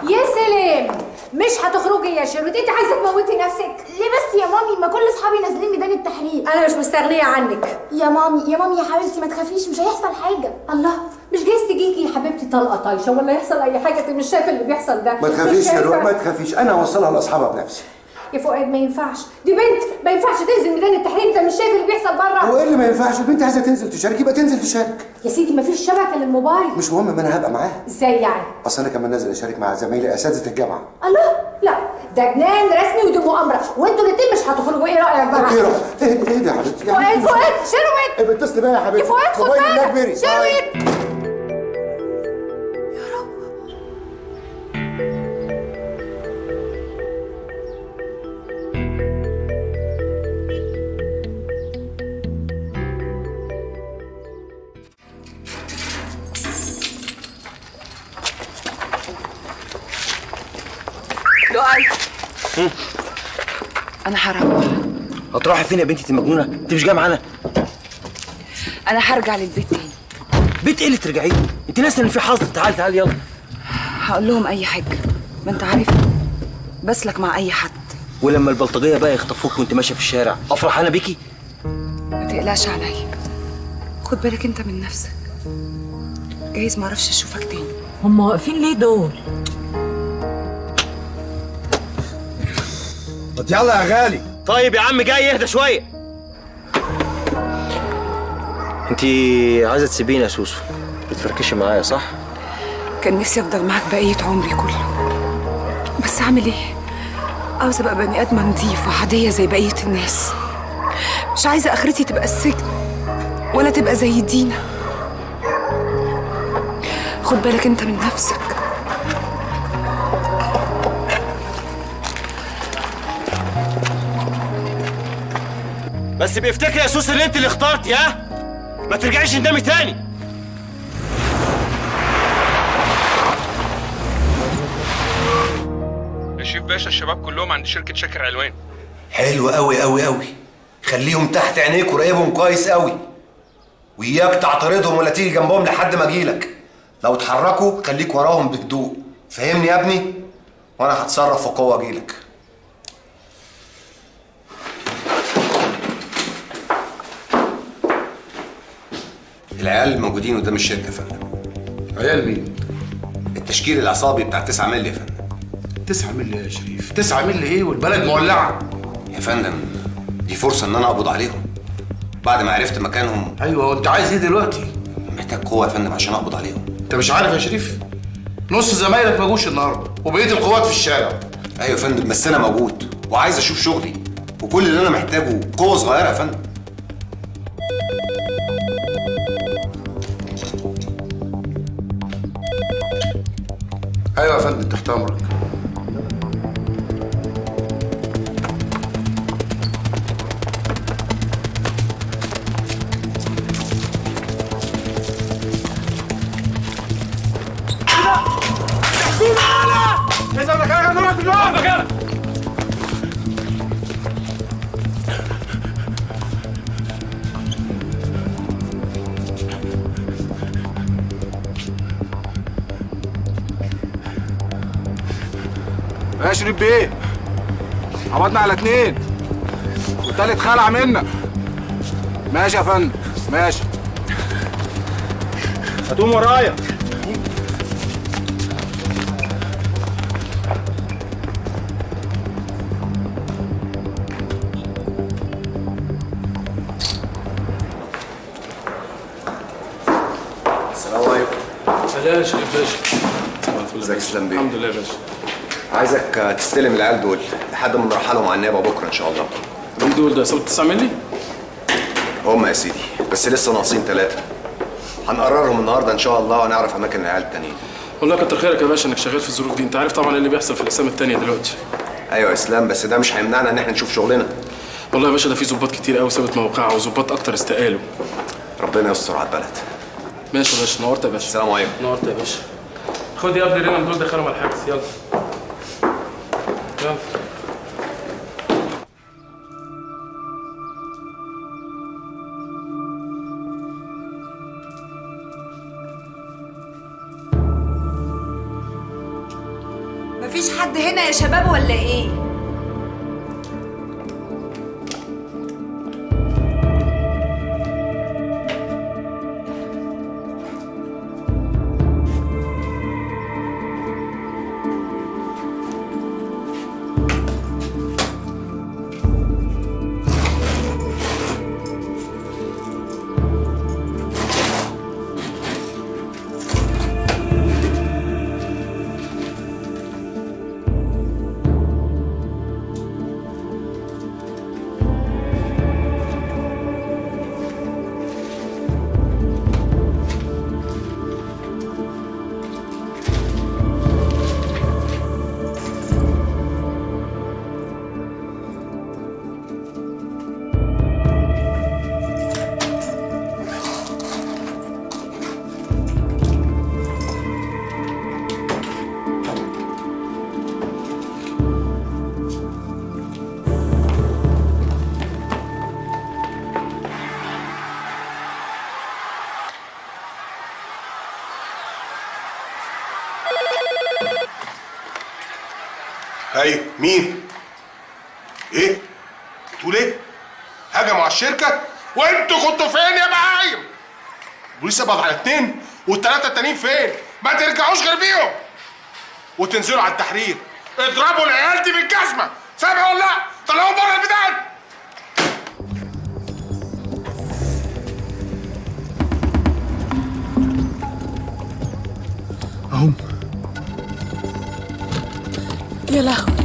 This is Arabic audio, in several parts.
يا سلام، مش هتخرجي يا شيرود؟ انت عايزه تموتي نفسك ليه بس يا مامي؟ ما كل اصحابي نازلين ميدان التحرير. انا مش مستغنيه عنك يا مامي يا مامي يا حبيبتي ما تخافيش، مش هيحصل حاجه. الله، مش جايز تجيكي يا حبيبتي طلقه طايشه ولا يحصل اي حاجه؟ انت مش شايفه اللي بيحصل ده؟ ما تخافيش يا روح، ما تخافيش، انا اوصلها لاصحابها بنفسي. يا فؤاد ما ينفعش، دي بنت ما ينفعش تنزل ميدان التحرير، انت مش شايف اللي بيحصل بره؟ هو ايه اللي ما ينفعش؟ البنت عايزه تنزل تشارك يبقى تنزل تشارك. يا سيدي ما فيش شبكه للموبايل. مش مهم، ما انا هبقى معاها. ازاي يعني؟ اصل انا كمان نازل اشارك مع زمايلي اساتذه الجامعه. الله، لا ده جنان رسمي ودي مؤامره، وانتوا الاثنين مش هتخرجوا. ايه رايك بقى؟ اوكي روح، اهدي يا حبيبتي. فؤاد شروت، اتصلي بيا يا حبيبتي. يا فؤاد خد بالك. شروت لؤي، انا هروح. هتروحي فين يا بنتي؟ انت مجنونه؟ انت مش جايه معانا؟ انا هرجع للبيت تاني. بيت ايه اللي ترجعيه؟ انت ناسيه ان في حظر. تعالي تعالي يلا. هقول لهم اي حاجه، ما انت عارف بسلك مع اي حد. ولما البلطجيه بقى يخطفوك وانت ماشيه في الشارع افرح انا بيكي؟ ما تقلقش عليا، خد بالك انت من نفسك، جايز ما اعرفش اشوفك تاني. هم واقفين ليه دول؟ طب يلا يا غالي. طيب يا عم جاي، اهدى شويه. انت عايزه تسيبيني يا سوسو؟ بتفركشي معايا صح؟ كان نفسي افضل معاك بقيه عمري كله، بس اعمل ايه؟ عاوزه ابقى بني ادمه نظيفه عاديه زي بقيه الناس. مش عايزه اخرتي تبقى السجن ولا تبقى زي دينا. خد بالك انت من نفسك. بس بيفتكر يا سوسو ان انت اللي اخترتي، ها؟ ما ترجعيش ندمي تاني. يا شيف باشا، الشباب كلهم عند شركة شاكر علوان. حلو قوي قوي قوي، خليهم تحت عينيك وراقبهم كويس قوي، وإياك تعترضهم ولا تيجي جنبهم لحد ما اجيلك. لو اتحركوا خليك وراهم بهدوء، فهمني يا ابني؟ وانا هتصرف بقوه اجيلك. العيال الموجودين قدام الشركه يا فندم. عيال مين؟ التشكيل العصابي بتاع 9 مللي يا فندم. 9 مللي يا شريف؟ 9 مللي ايه والبلد مولعه؟ يا فندم دي فرصه ان انا اقبض عليهم بعد ما عرفت مكانهم. ايوه، وانت عايز ايه دلوقتي؟ محتاج قوه يا فندم عشان اقبض عليهم. انت مش عارف يا شريف؟ نص زمايلك ما جوش النهارده وبقيه القوات في الشارع. ايوه يا فندم، بس انا موجود وعايز اشوف شغلي، وكل اللي انا محتاجه قوه صغيره يا فندم. ايوه يا فندم، تحت امرك. يا شريف بيه، قبضنا على 2 والتالت خلع منا. ماشي يا فندم، ماشي. هتقوم ورايا. السلام عليكم. سلام يا شريف باشا. ازيك اسلام بيه؟ الحمد لله يا باشا. عايزك تستلم العيال دول لحد ما نرحلهم على النيابه بكره ان شاء الله. مين دول؟ ده صوت 9 مللي؟ هم يا سيدي، بس لسه ناقصين 3. هنقررهم النهارده ان شاء الله ونعرف اماكن العيال التانيين. والله كتر خيرك يا باشا انك شغال في الظروف دي، انت عارف طبعا اللي بيحصل في الاقسام التانيه دلوقتي. ايوه يا اسلام، بس ده مش هيمنعنا ان احنا نشوف شغلنا. والله يا باشا ده في ظباط كتير قوي سابت موقعها وظباط اكتر استقالوا. ربنا يستر على البلد. ماشي يا باشا، نورت يا باشا. السلام عليكم. نورت يا باشا. خد يا ابني رينا دول دخلهم على الحجز، يلا. يلا. مفيش حد هنا يا شباب ولا ايه؟ ايوه مين؟ ايه؟ بتقول ايه؟ هجموا على الشركة وانتوا كنتوا فين يا بهايم؟ البوليس قبض على 2 والثلاثة التانيين فين؟ ما ترجعوش غير بيهم وتنزلوا على التحرير اضربوا العيال دي بالجزمة سامع ولا لا؟ طلعوهم بره البيدان. اهم. يا لهوي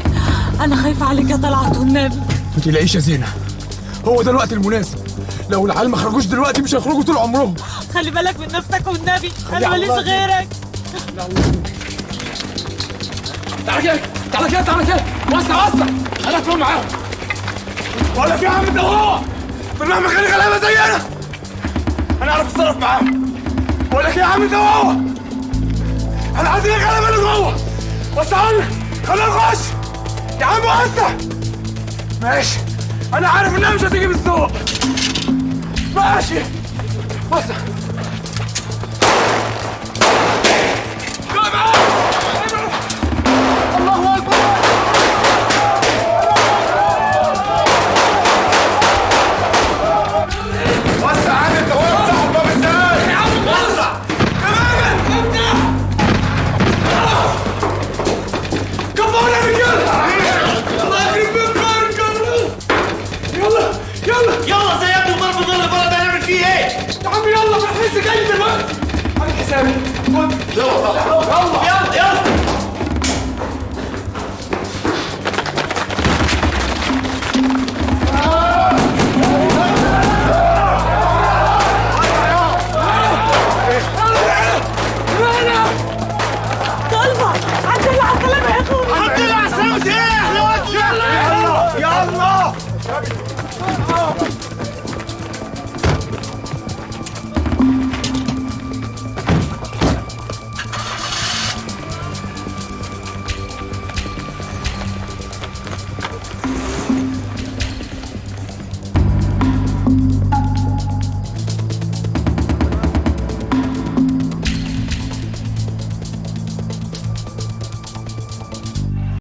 انا خايفه عليك يا طلعت والنبي. ما تقلقيش يا زينة، هو ده الوقت المناسب. لو العيال ما خرجوش دلوقتي مش هيخرجوا طول عمرهم. خلي بالك من نفسك والنبي، انا ماليش غيرك. تعالى كده تعالى كده تعالى كده، وسع وسع، انا ادخل معاهم. بقول لك يا عم انت وهو طول ما خلي غلابه زينا انا اعرف اتصرف معاهم. بقول لك يا عم انت وهو انا عايزين الغلابه اللي جوه. وسع لنا خلينا نخش يا عم. وسع ماشي، انا عارف انها مش هتيجي بالذوق. ماشي وسع. الله اكبر. وسع عادي انت، وسع الباب ازاي يا عم؟ وسع كمان افتح. كفونا يا رجاله. الله يخرب بيتكم. يلا يلا يلا زي ابني ضرب النار اللي بره ده هنعمل فيه ايه؟ يا عم يلا، بالحس جاي دلوقتي. عامل حسابي. خد يلا طلع.